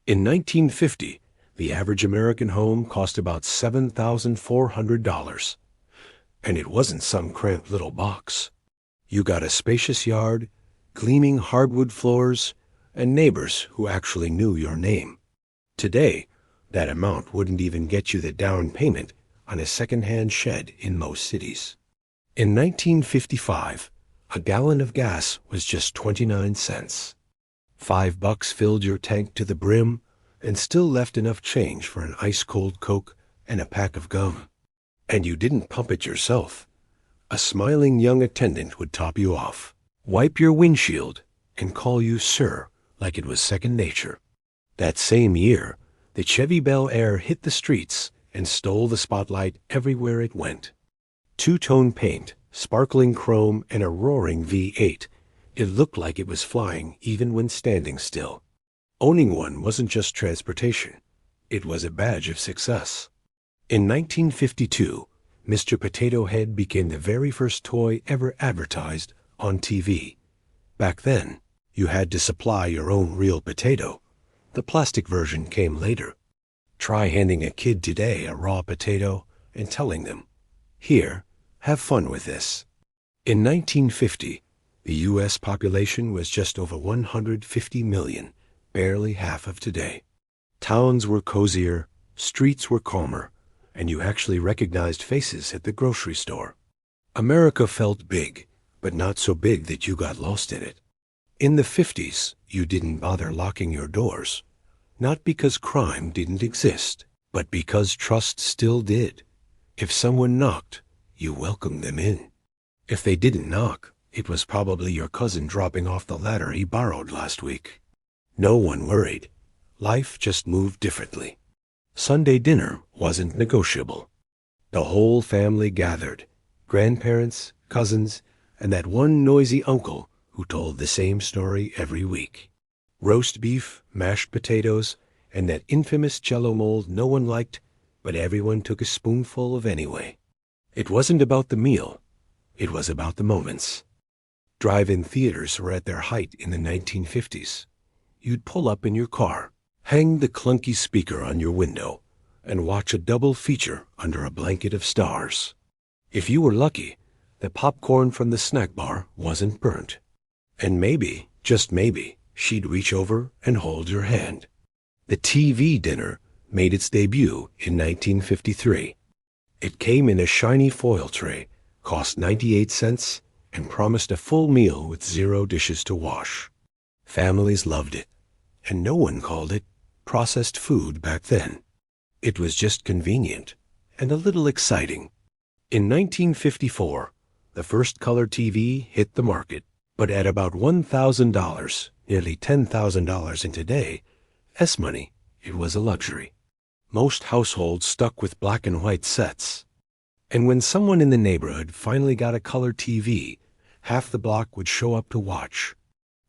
In 1950, the average American home cost about $7,400. And it wasn't some cramped little box. You got a spacious yard, gleaming hardwood floors, and neighbors who actually knew your name. Today, that amount wouldn't even get you the down payment on a second-hand shed in most cities. In 1955, a gallon of gas was just 29 cents. $5 filled your tank to the brim and still left enough change for an ice-cold Coke and a pack of gum. And you didn't pump it yourself. A smiling young attendant would top you off, wipe your windshield, and call you sir like it was second nature. That same year, the Chevy Bel Air hit the streets and stole the spotlight everywhere it went. Two-tone paint, sparkling chrome, and a roaring V8. It looked like it was flying even when standing still. Owning one wasn't just transportation. It was a badge of success. In 1952, Mr. Potato Head became the very first toy ever advertised on TV. Back then, you had to supply your own real potato. The plastic version came later. Try handing a kid today a raw potato and telling them, "Here, have fun with this." In 1950, the U.S. population was just over 150 million, barely half of today. Towns were cozier, streets were calmer, and you actually recognized faces at the grocery store. America felt big, but not so big that you got lost in it. In the 50s, you didn't bother locking your doors, not because crime didn't exist, but because trust still did. If someone knocked, you welcomed them in. If they didn't knock, it was probably your cousin dropping off the ladder he borrowed last week. No one worried. Life just moved differently. Sunday dinner wasn't negotiable. The whole family gathered, grandparents, cousins, and that one noisy uncle who told the same story every week. Roast beef, mashed potatoes, and that infamous Jell-O mold no one liked, but everyone took a spoonful of anyway. It wasn't about the meal. It was about the moments. Drive-in theaters were at their height in the 1950s. You'd pull up in your car, hang the clunky speaker on your window, and watch a double feature under a blanket of stars. If you were lucky, the popcorn from the snack bar wasn't burnt. And maybe, just maybe, she'd reach over and hold your hand. The TV dinner made its debut in 1953. It came in a shiny foil tray, cost 98 cents, and promised a full meal with 0 dishes to wash. Families loved it, and no one called it processed food back then. It was just convenient and a little exciting. In 1954, the first color TV hit the market, but at about $1,000, nearly $10,000 in today, S-money, it was a luxury. Most households stuck with black and white sets. And when someone in the neighborhood finally got a color TV, half the block would show up to watch.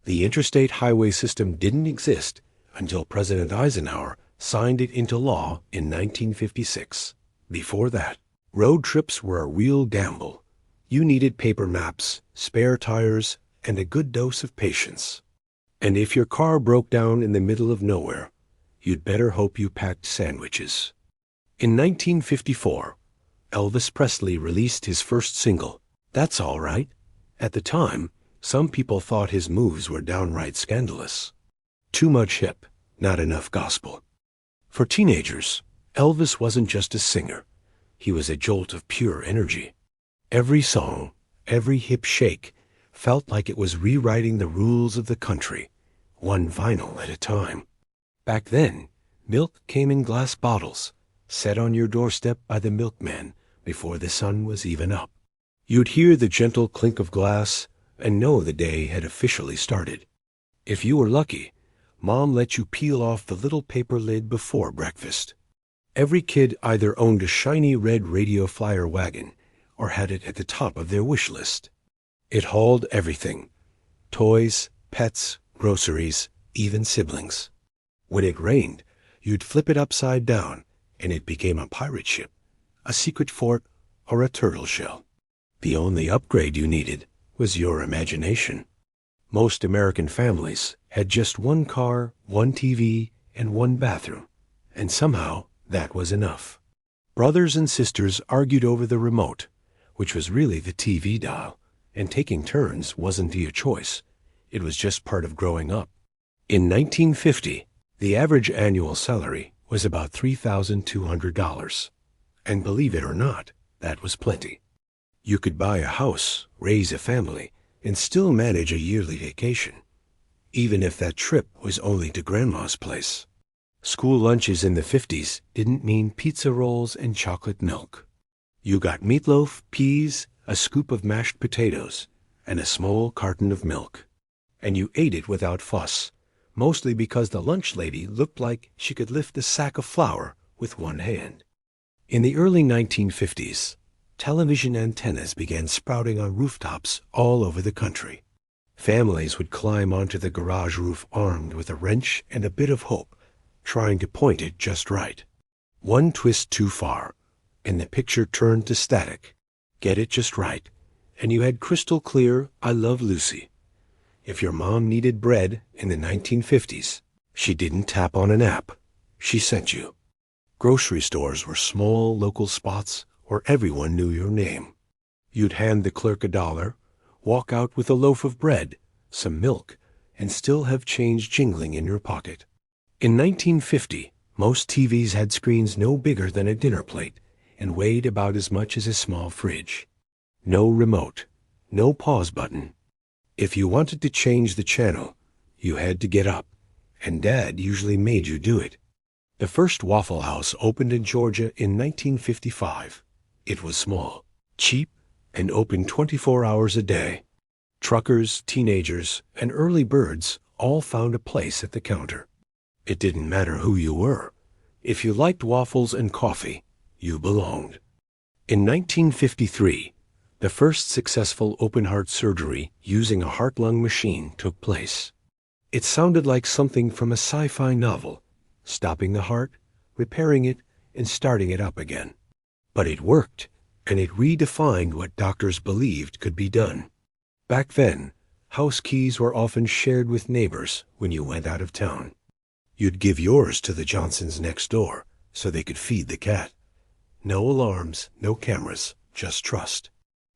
The interstate highway system didn't exist until President Eisenhower signed it into law in 1956. Before that, road trips were a real gamble. You needed paper maps, spare tires, and a good dose of patience. And if your car broke down in the middle of nowhere, you'd better hope you packed sandwiches. In 1954, Elvis Presley released his first single, "That's All Right." At the time, some people thought his moves were downright scandalous. Too much hip, not enough gospel. For teenagers, Elvis wasn't just a singer. He was a jolt of pure energy. Every song, every hip shake, felt like it was rewriting the rules of the country, one vinyl at a time. Back then, milk came in glass bottles, set on your doorstep by the milkman before the sun was even up. You'd hear the gentle clink of glass and know the day had officially started. If you were lucky, Mom let you peel off the little paper lid before breakfast. Every kid either owned a shiny red radio flyer wagon or had it at the top of their wish list. It hauled everything: toys, pets, groceries, even siblings. When it rained, you'd flip it upside down, and it became a pirate ship, a secret fort, or a turtle shell. The only upgrade you needed was your imagination. Most American families had just one car, one TV, and one bathroom, and somehow that was enough. Brothers and sisters argued over the remote, which was really the TV dial, and taking turns wasn't a choice. It was just part of growing up. In 1950, the average annual salary was about $3,200. And believe it or not, that was plenty. You could buy a house, raise a family, and still manage a yearly vacation, even if that trip was only to grandma's place. School lunches in the 50s didn't mean pizza rolls and chocolate milk. You got meatloaf, peas, a scoop of mashed potatoes, and a small carton of milk. And you ate it without fuss, mostly because the lunch lady looked like she could lift a sack of flour with one hand. In the early 1950s, television antennas began sprouting on rooftops all over the country. Families would climb onto the garage roof armed with a wrench and a bit of hope, trying to point it just right. One twist too far, and the picture turned to static. Get it just right, and you had crystal clear "I Love Lucy." If your mom needed bread in the 1950s, she didn't tap on an app. She sent you. Grocery stores were small local spots where everyone knew your name. You'd hand the clerk $1, walk out with a loaf of bread, some milk, and still have change jingling in your pocket. In 1950, most TVs had screens no bigger than a dinner plate and weighed about as much as a small fridge. No remote, no pause button. If you wanted to change the channel, you had to get up, and Dad usually made you do it. The first Waffle House opened in Georgia in 1955. It was small, cheap, and open 24 hours a day. Truckers, teenagers, and early birds all found a place at the counter. It didn't matter who you were. If you liked waffles and coffee, you belonged. In 1953, the first successful open-heart surgery using a heart-lung machine took place. It sounded like something from a sci-fi novel, stopping the heart, repairing it, and starting it up again. But it worked, and it redefined what doctors believed could be done. Back then, house keys were often shared with neighbors when you went out of town. You'd give yours to the Johnsons next door so they could feed the cat. No alarms, no cameras, just trust.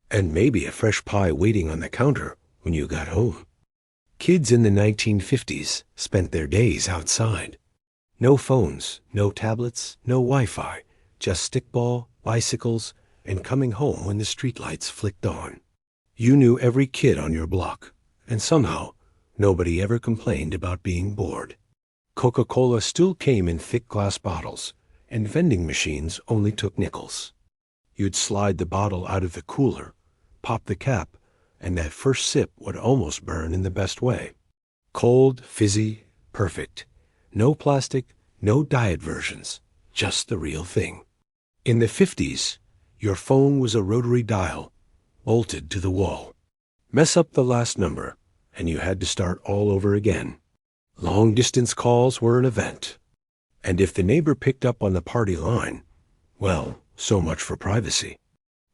And maybe a fresh pie waiting on the counter when you got home. Kids in the 1950s spent their days outside. No phones, no tablets, no Wi-Fi, just stickball, bicycles, and coming home when the streetlights flicked on. You knew every kid on your block, and somehow nobody ever complained about being bored. Coca-Cola still came in thick glass bottles, and vending machines only took nickels. You'd slide the bottle out of the cooler, pop the cap, and that first sip would almost burn in the best way. Cold, fizzy, perfect. No plastic, no diet versions, just the real thing. In the 50s, your phone was a rotary dial, bolted to the wall. Mess up the last number, and you had to start all over again. Long-distance calls were an event. And if the neighbor picked up on the party line, well, so much for privacy.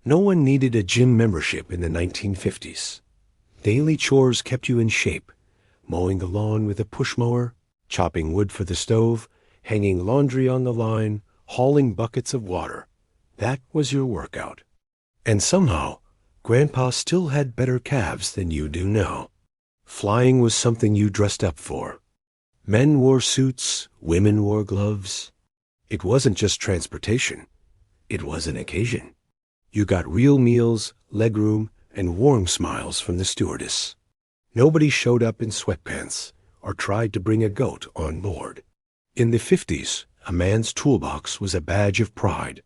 No one needed a gym membership in the 1950s. Daily chores kept you in shape, mowing the lawn with a push mower, chopping wood for the stove, hanging laundry on the line, hauling buckets of water. That was your workout. And somehow, Grandpa still had better calves than you do now. Flying was something you dressed up for. Men wore suits, women wore gloves. It wasn't just transportation. It was an occasion. You got real meals, legroom, and warm smiles from the stewardess. Nobody showed up in sweatpants or tried to bring a goat on board. In the 50s, a man's toolbox was a badge of pride.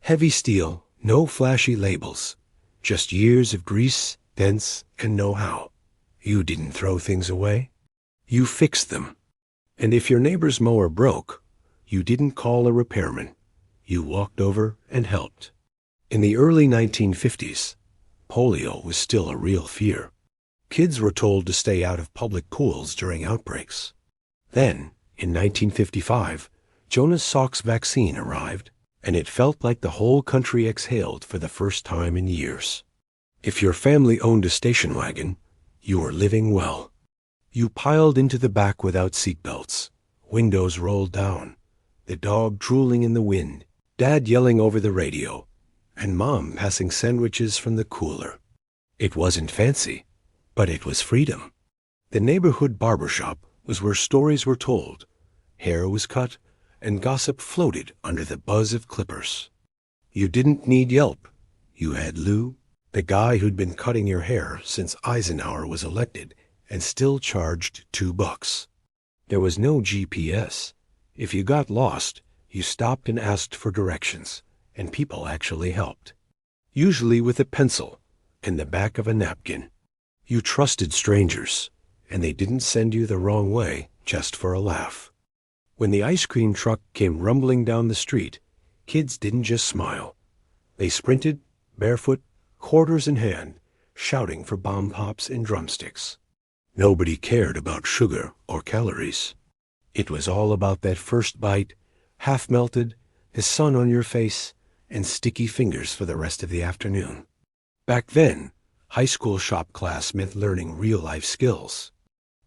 Heavy steel, no flashy labels, just years of grease, dents, and know-how. You didn't throw things away. You fixed them. And if your neighbor's mower broke, you didn't call a repairman. You walked over and helped. In the early 1950s, polio was still a real fear. Kids were told to stay out of public pools during outbreaks. Then, in 1955, Jonas Salk's vaccine arrived, and it felt like the whole country exhaled for the first time in years. If your family owned a station wagon, you were living well. You piled into the back without seatbelts, windows rolled down, the dog drooling in the wind, Dad yelling over the radio, and Mom passing sandwiches from the cooler. It wasn't fancy, but it was freedom. The neighborhood barbershop was where stories were told, hair was cut, and gossip floated under the buzz of clippers. You didn't need Yelp. You had Lou, the guy who'd been cutting your hair since Eisenhower was elected and still charged $2. There was no GPS. If you got lost, you stopped and asked for directions, and people actually helped. Usually with a pencil in the back of a napkin. You trusted strangers, and they didn't send you the wrong way just for a laugh. When the ice cream truck came rumbling down the street, kids didn't just smile. They sprinted, barefoot, quarters in hand, shouting for bomb pops and drumsticks. Nobody cared about sugar or calories. It was all about that first bite, half melted, the sun on your face, and sticky fingers for the rest of the afternoon. Back then, high school shop class meant learning real-life skills.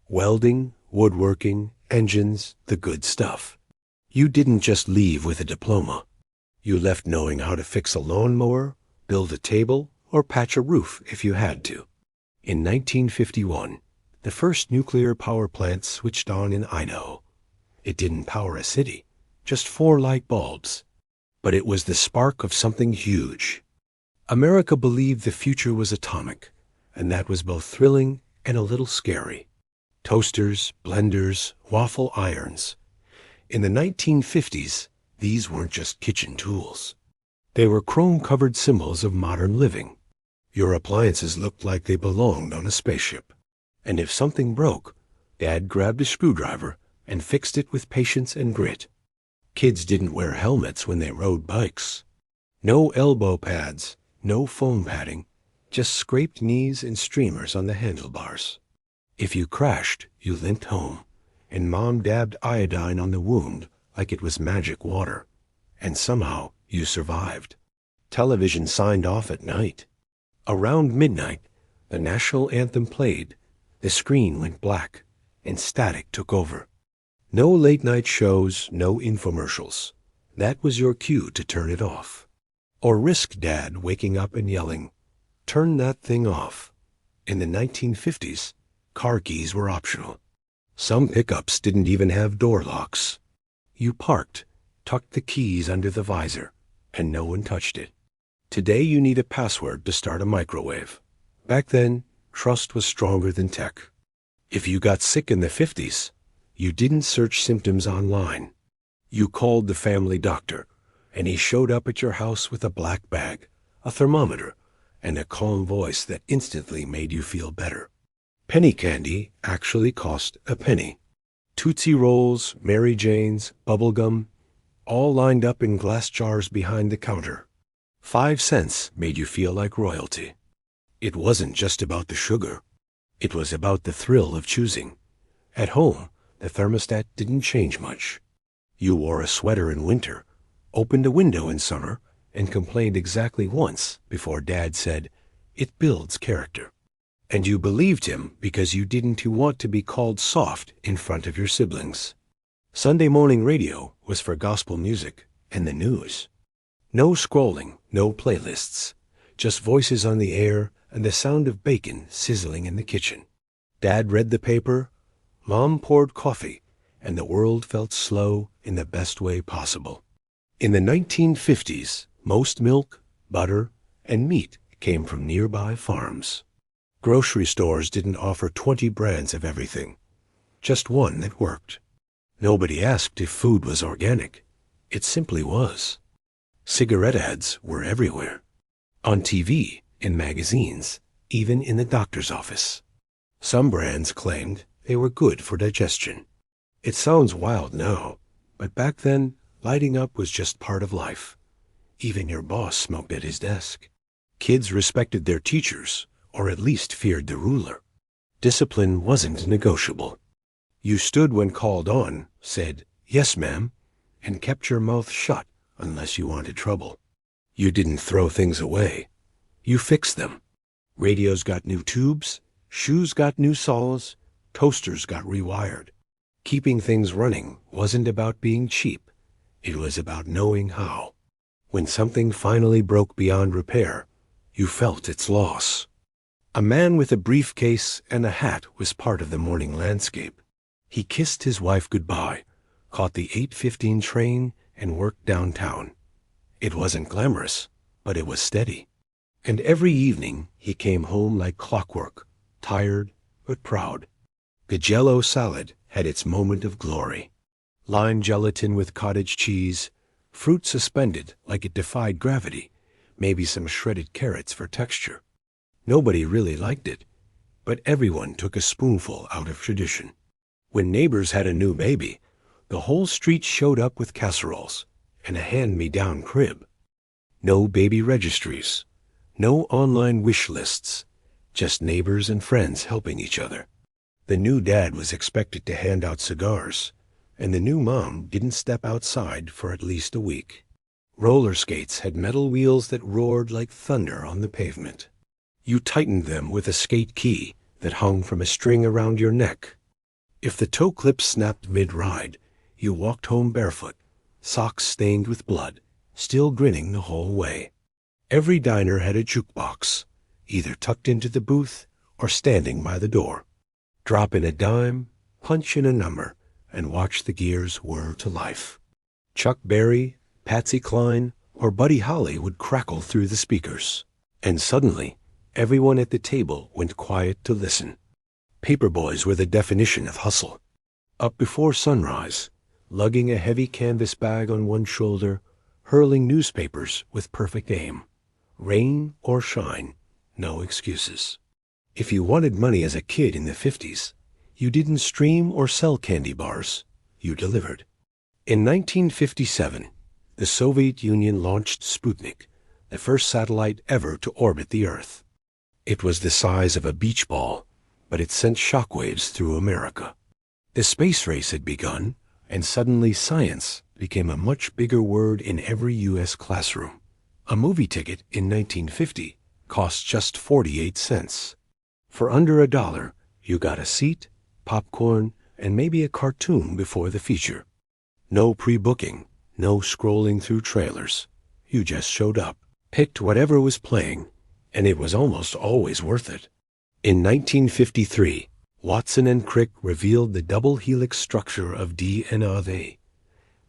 Welding, woodworking, engines, the good stuff. You didn't just leave with a diploma. You left knowing how to fix a lawnmower, build a table, or patch a roof if you had to. In 1951, the first nuclear power plant switched on in Idaho. It didn't power a city, just 4 light bulbs. But it was the spark of something huge. America believed the future was atomic, and that was both thrilling and a little scary. Toasters, blenders, waffle irons. In the 1950s, these weren't just kitchen tools. They were chrome-covered symbols of modern living. Your appliances looked like they belonged on a spaceship. And if something broke, Dad grabbed a screwdriver and fixed it with patience and grit. Kids didn't wear helmets when they rode bikes. No elbow pads, no foam padding, just scraped knees and streamers on the handlebars. If you crashed, you limped home, and Mom dabbed iodine on the wound like it was magic water. And somehow you survived. Television signed off at night. Around midnight, the national anthem played, the screen went black, and static took over. No late-night shows, no infomercials. That was your cue to turn it off. Or risk Dad waking up and yelling, "Turn that thing off." In the 1950s, car keys were optional. Some pickups didn't even have door locks. You parked, tucked the keys under the visor, and no one touched it. Today you need a password to start a microwave. Back then, trust was stronger than tech. If you got sick in the 50s, you didn't search symptoms online. You called the family doctor, and he showed up at your house with a black bag, a thermometer, and a calm voice that instantly made you feel better. Penny candy actually cost a penny. Tootsie Rolls, Mary Janes, bubble gum, all lined up in glass jars behind the counter. 5 cents made you feel like royalty. It wasn't just about the sugar. It was about the thrill of choosing. At home, the thermostat didn't change much. You wore a sweater in winter, opened a window in summer, and complained exactly once before Dad said, "It builds character." And you believed him because you didn't want to be called soft in front of your siblings. Sunday morning radio was for gospel music and the news. No scrolling, no playlists, just voices on the air and the sound of bacon sizzling in the kitchen. Dad read the paper, Mom poured coffee, and the world felt slow in the best way possible. In the 1950s, most milk, butter, and meat came from nearby farms. Grocery stores didn't offer 20 brands of everything, just one that worked. Nobody asked if food was organic. It simply was. Cigarette ads were everywhere. On TV, in magazines, even in the doctor's office. Some brands claimed they were good for digestion. It sounds wild now, but back then, lighting up was just part of life. Even your boss smoked at his desk. Kids respected their teachers, or at least feared the ruler. Discipline wasn't negotiable. You stood when called on, said, "Yes, ma'am," and kept your mouth shut unless you wanted trouble. You didn't throw things away. You fixed them. Radios got new tubes, shoes got new soles, toasters got rewired. Keeping things running wasn't about being cheap. It was about knowing how. When something finally broke beyond repair, you felt its loss. A man with a briefcase and a hat was part of the morning landscape. He kissed his wife goodbye, caught the 8:15 train, and worked downtown. It wasn't glamorous, but it was steady. And every evening he came home like clockwork, tired but proud. The Jell-O salad had its moment of glory. Lime gelatin with cottage cheese, fruit suspended like it defied gravity, maybe some shredded carrots for texture. Nobody really liked it, but everyone took a spoonful out of tradition. When neighbors had a new baby, the whole street showed up with casseroles and a hand-me-down crib. No baby registries, no online wish lists, just neighbors and friends helping each other. The new dad was expected to hand out cigars, and the new mom didn't step outside for at least a week. Roller skates had metal wheels that roared like thunder on the pavement. You tightened them with a skate key that hung from a string around your neck. If the toe clip snapped mid-ride, you walked home barefoot, socks stained with blood, still grinning the whole way. Every diner had a jukebox, either tucked into the booth or standing by the door. Drop in a dime, punch in a number, and watch the gears whir to life. Chuck Berry, Patsy Cline, or Buddy Holly would crackle through the speakers, and suddenly everyone at the table went quiet to listen. Paperboys were the definition of hustle. Up before sunrise, lugging a heavy canvas bag on one shoulder, hurling newspapers with perfect aim. Rain or shine, no excuses. If you wanted money as a kid in the 50s, you didn't stream or sell candy bars. You delivered. In 1957, the Soviet Union launched Sputnik, the first satellite ever to orbit the Earth. It was the size of a beach ball, but it sent shockwaves through America. The space race had begun, and suddenly science became a much bigger word in every U.S. classroom. A movie ticket in 1950 cost just 48 cents. For under $1, you got a seat, popcorn, and maybe a cartoon before the feature. No pre-booking, no scrolling through trailers. You just showed up, picked whatever was playing, and it was almost always worth it. In 1953, Watson and Crick revealed the double helix structure of DNA.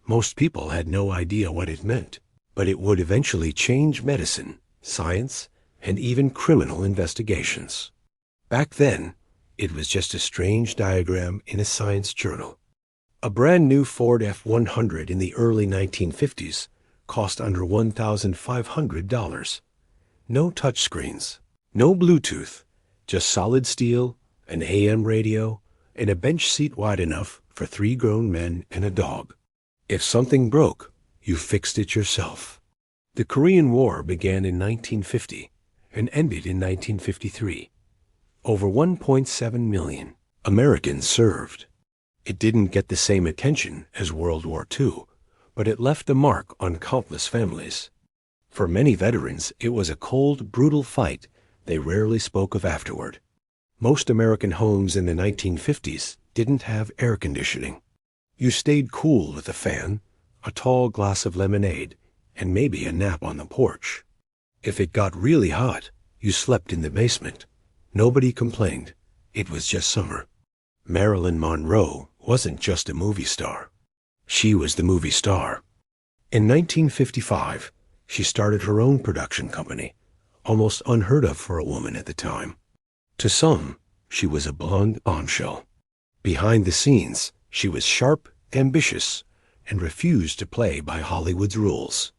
Most people had no idea what it meant, but it would eventually change medicine, science, and even criminal investigations. Back then, it was just a strange diagram in a science journal. A brand new Ford F-100 in the early 1950s cost under $1,500. No touchscreens, no Bluetooth, just solid steel, an AM radio, and a bench seat wide enough for 3 grown men and a dog. If something broke, you fixed it yourself. The Korean War began in 1950 and ended in 1953. Over 1.7 million Americans served. It didn't get the same attention as World War II, but it left a mark on countless families. For many veterans, it was a cold, brutal fight they rarely spoke of afterward. Most American homes in the 1950s didn't have air conditioning. You stayed cool with a fan, a tall glass of lemonade, and maybe a nap on the porch. If it got really hot, you slept in the basement. Nobody complained. It was just summer. Marilyn Monroe wasn't just a movie star. She was the movie star. In 1955, she started her own production company, almost unheard of for a woman at the time. To some, she was a blonde bombshell. Behind the scenes, she was sharp, ambitious, and refused to play by Hollywood's rules.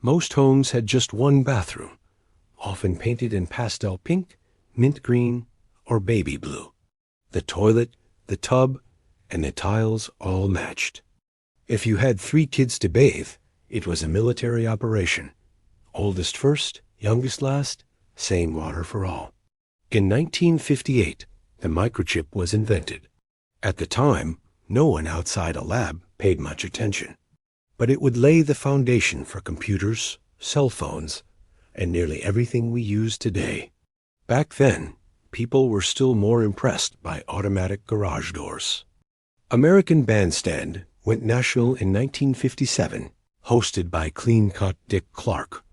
Most homes had just one bathroom, often painted in pastel pink, mint green, or baby blue. The toilet, the tub, and the tiles all matched. If you had 3 kids to bathe, it was a military operation. Oldest first, youngest last, same water for all. In 1958, the microchip was invented. At the time, no one outside a lab paid much attention, but it would lay the foundation for computers, cell phones, and nearly everything we use today. Back then, people were still more impressed by automatic garage doors. American Bandstand went national in 1957, hosted by clean-cut Dick Clark.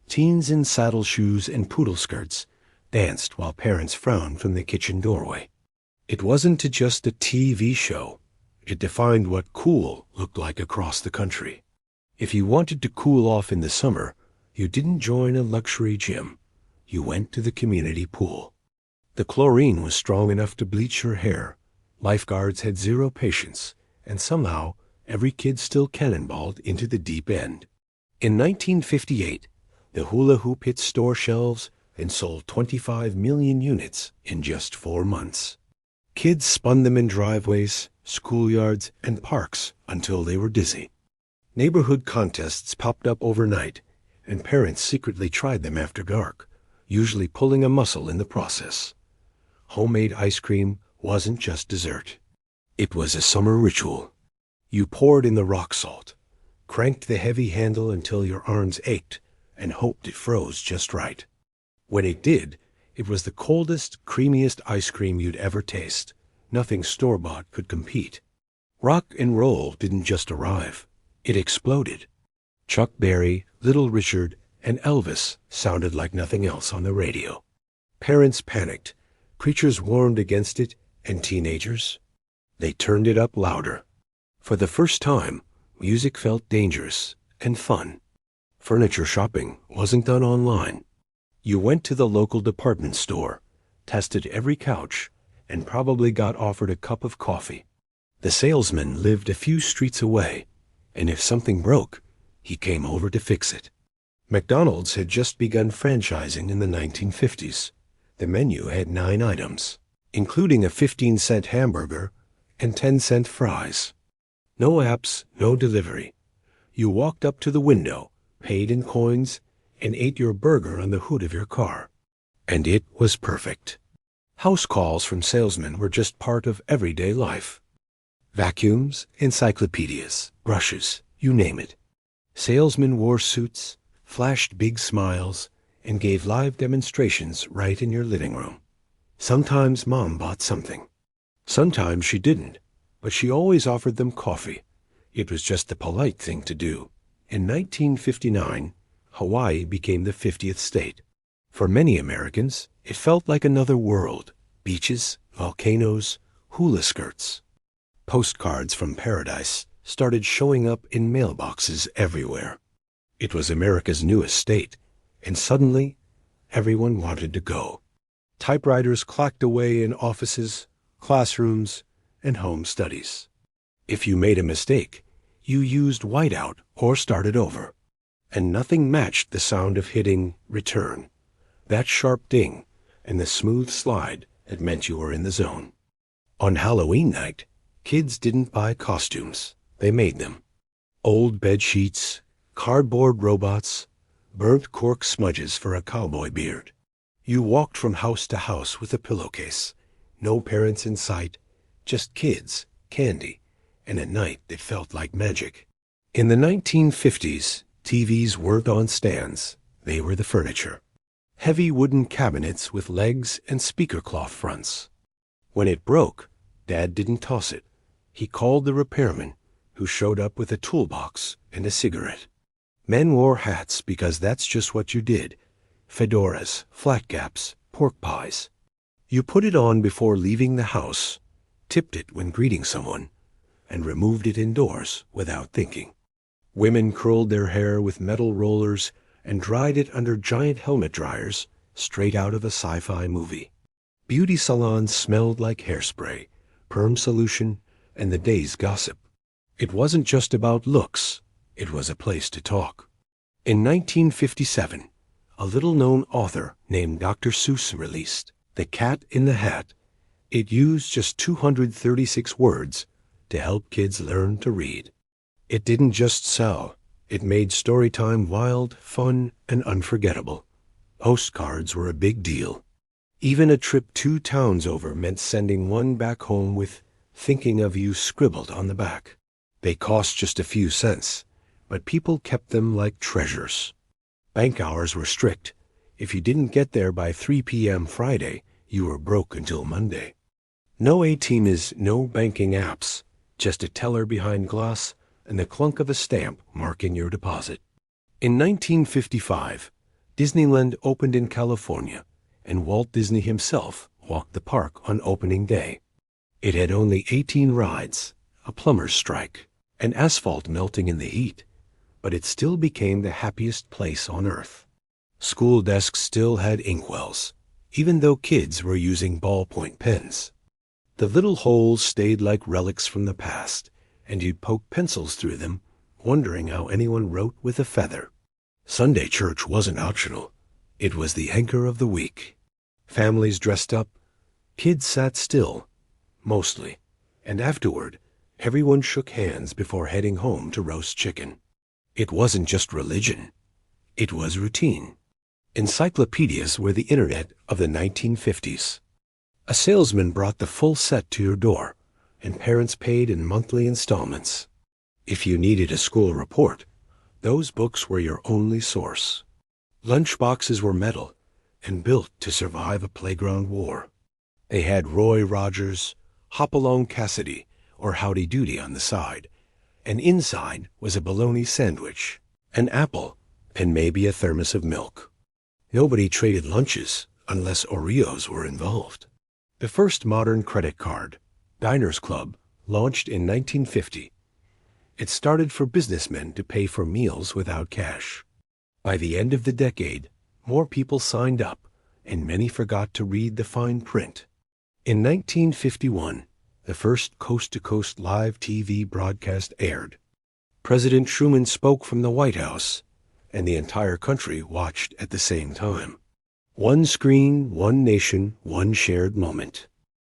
Teens in saddle shoes and poodle skirts danced while parents frowned from the kitchen doorway. It wasn't just a TV show. It defined what cool looked like across the country. If you wanted to cool off in the summer, you didn't join a luxury gym. You went to the community pool. The chlorine was strong enough to bleach your hair. Lifeguards had zero patience, and somehow every kid still cannonballed into the deep end. In 1958, the hula hoop hit store shelves and sold 25 million units in just 4 months. Kids spun them in driveways, schoolyards, and parks until they were dizzy. Neighborhood contests popped up overnight, and parents secretly tried them after dark, usually pulling a muscle in the process. Homemade ice cream wasn't just dessert. It was a summer ritual. You poured in the rock salt, cranked the heavy handle until your arms ached, and hoped it froze just right. When it did, it was the coldest, creamiest ice cream you'd ever taste. Nothing store-bought could compete. Rock and roll didn't just arrive. It exploded. Chuck Berry, Little Richard, and Elvis sounded like nothing else on the radio. Parents panicked. Preachers warned against it, and teenagers? They turned it up louder. For the first time, music felt dangerous and fun. Furniture shopping wasn't done online. You went to the local department store, tested every couch, and probably got offered a cup of coffee. The salesman lived a few streets away, and if something broke, he came over to fix it. McDonald's had just begun franchising in the 1950s. The menu had 9 items, including a 15-cent hamburger and 10-cent fries. No apps, no delivery. You walked up to the window, paid in coins, and ate your burger on the hood of your car. And it was perfect. House calls from salesmen were just part of everyday life. Vacuums, encyclopedias, brushes, you name it. Salesmen wore suits, flashed big smiles, and gave live demonstrations right in your living room. Sometimes Mom bought something. Sometimes she didn't, but she always offered them coffee. It was just the polite thing to do. In 1959, Hawaii became the 50th state. For many Americans, it felt like another world. Beaches, volcanoes, hula skirts. Postcards from paradise started showing up in mailboxes everywhere. It was America's newest state, and suddenly, everyone wanted to go. Typewriters clacked away in offices, classrooms, and home studies. If you made a mistake, you used whiteout or started over. And nothing matched the sound of hitting return. That sharp ding and the smooth slide had meant you were in the zone. On Halloween night, kids didn't buy costumes. They made them. Old bed sheets, cardboard robots, burnt cork smudges for a cowboy beard. You walked from house to house with a pillowcase. No parents in sight, just kids, candy, and a night that felt like magic. In the 1950s, TVs weren't on stands. They were the furniture. Heavy wooden cabinets with legs and speaker cloth fronts. When it broke, Dad didn't toss it. He called the repairman, who showed up with a toolbox and a cigarette. Men wore hats because that's just what you did. Fedoras, flat caps, pork pies. You put it on before leaving the house, tipped it when greeting someone, and removed it indoors without thinking. Women curled their hair with metal rollers and dried it under giant helmet dryers straight out of a sci-fi movie. Beauty salons smelled like hairspray, perm solution, and the day's gossip. It wasn't just about looks. It was a place to talk. In 1957, a little-known author named Dr. Seuss released The Cat in the Hat. It used just 236 words to help kids learn to read. It didn't just sell. It made storytime wild, fun, and unforgettable. Postcards were a big deal. Even a trip 2 towns over meant sending one back home with "thinking of you" scribbled on the back. They cost just a few cents, but people kept them like treasures. Bank hours were strict. If you didn't get there by 3 p.m. Friday, you were broke until Monday. No A-Team is no banking apps. Just a teller behind glass and the clunk of a stamp marking your deposit. In 1955, Disneyland opened in California, and Walt Disney himself walked the park on opening day. It had only 18 rides, a plumber's strike, and asphalt melting in the heat, but it still became the happiest place on earth. School desks still had inkwells, even though kids were using ballpoint pens. The little holes stayed like relics from the past, and you'd poke pencils through them, wondering how anyone wrote with a feather. Sunday church wasn't optional. It was the anchor of the week. Families dressed up, kids sat still, mostly, and afterward, everyone shook hands before heading home to roast chicken. It wasn't just religion. It was routine. Encyclopedias were the internet of the 1950s. A salesman brought the full set to your door, and parents paid in monthly installments. If you needed a school report, those books were your only source. Lunch boxes were metal and built to survive a playground war. They had Roy Rogers, Hopalong Cassidy, or Howdy Doody on the side, and inside was a bologna sandwich, an apple, and maybe a thermos of milk. Nobody traded lunches unless Oreos were involved. The first modern credit card, Diners Club, launched in 1950. It started for businessmen to pay for meals without cash. By the end of the decade, more people signed up, and many forgot to read the fine print. In 1951, the first coast-to-coast live TV broadcast aired. President Truman spoke from the White House, and the entire country watched at the same time. One screen, one nation, one shared moment.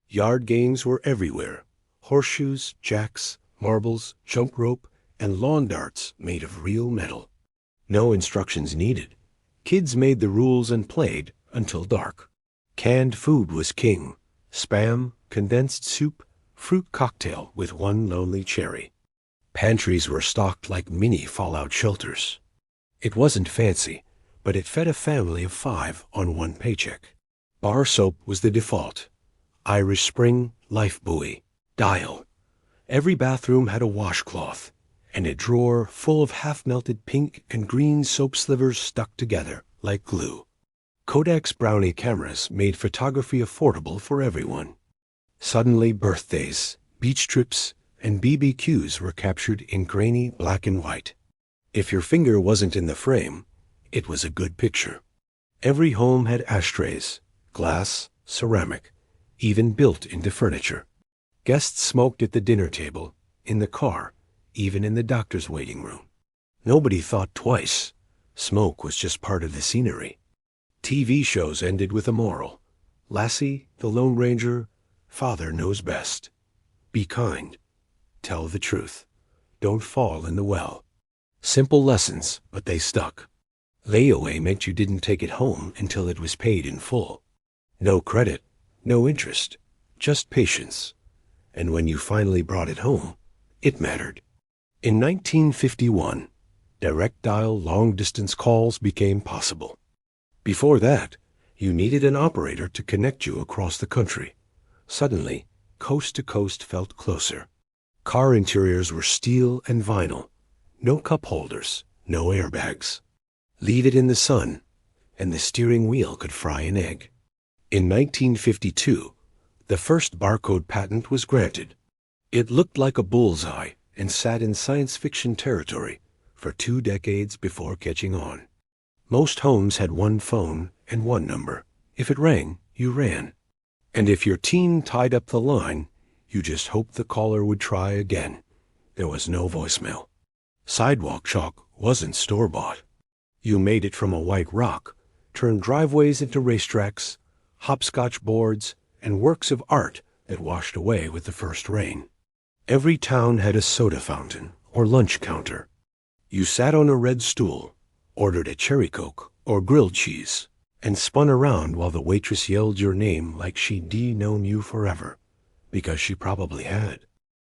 Yard games were everywhere. Horseshoes, jacks, marbles, jump rope, and lawn darts made of real metal. No instructions needed. Kids made the rules and played until dark. Canned food was king. Spam, condensed soup, fruit cocktail with one lonely cherry. Pantries were stocked like mini fallout shelters. It wasn't fancy, but it fed a family of 5 on one paycheck. Bar soap was the default. Irish Spring, Life Buoy, Dial. Every bathroom had a washcloth, and a drawer full of half-melted pink and green soap slivers stuck together like glue. Kodak's Brownie cameras made photography affordable for everyone. Suddenly, birthdays, beach trips, and BBQs were captured in grainy black and white. If your finger wasn't in the frame, it was a good picture. Every home had ashtrays, glass, ceramic, even built into furniture. Guests smoked at the dinner table, in the car, even in the doctor's waiting room. Nobody thought twice. Smoke was just part of the scenery. TV shows ended with a moral. Lassie, the Lone Ranger, Father knows best. Be kind. Tell the truth. Don't fall in the well. Simple lessons, but they stuck. Layaway meant you didn't take it home until it was paid in full. No credit, no interest, just patience. And when you finally brought it home, it mattered. In 1951, direct dial long-distance calls became possible. Before that, you needed an operator to connect you across the country. Suddenly, coast to coast felt closer. Car interiors were steel and vinyl. No cup holders, no airbags. Leave it in the sun, and the steering wheel could fry an egg. In 1952, the first barcode patent was granted. It looked like a bullseye and sat in science fiction territory for 2 decades before catching on. Most homes had one phone and one number. If it rang, you ran. And if your teen tied up the line, you just hoped the caller would try again. There was no voicemail. Sidewalk chalk wasn't store-bought. You made it from a white rock, turned driveways into racetracks, hopscotch boards, and works of art that washed away with the first rain. Every town had a soda fountain or lunch counter. You sat on a red stool, ordered a cherry coke or grilled cheese, and spun around while the waitress yelled your name like she'd known you forever, because she probably had.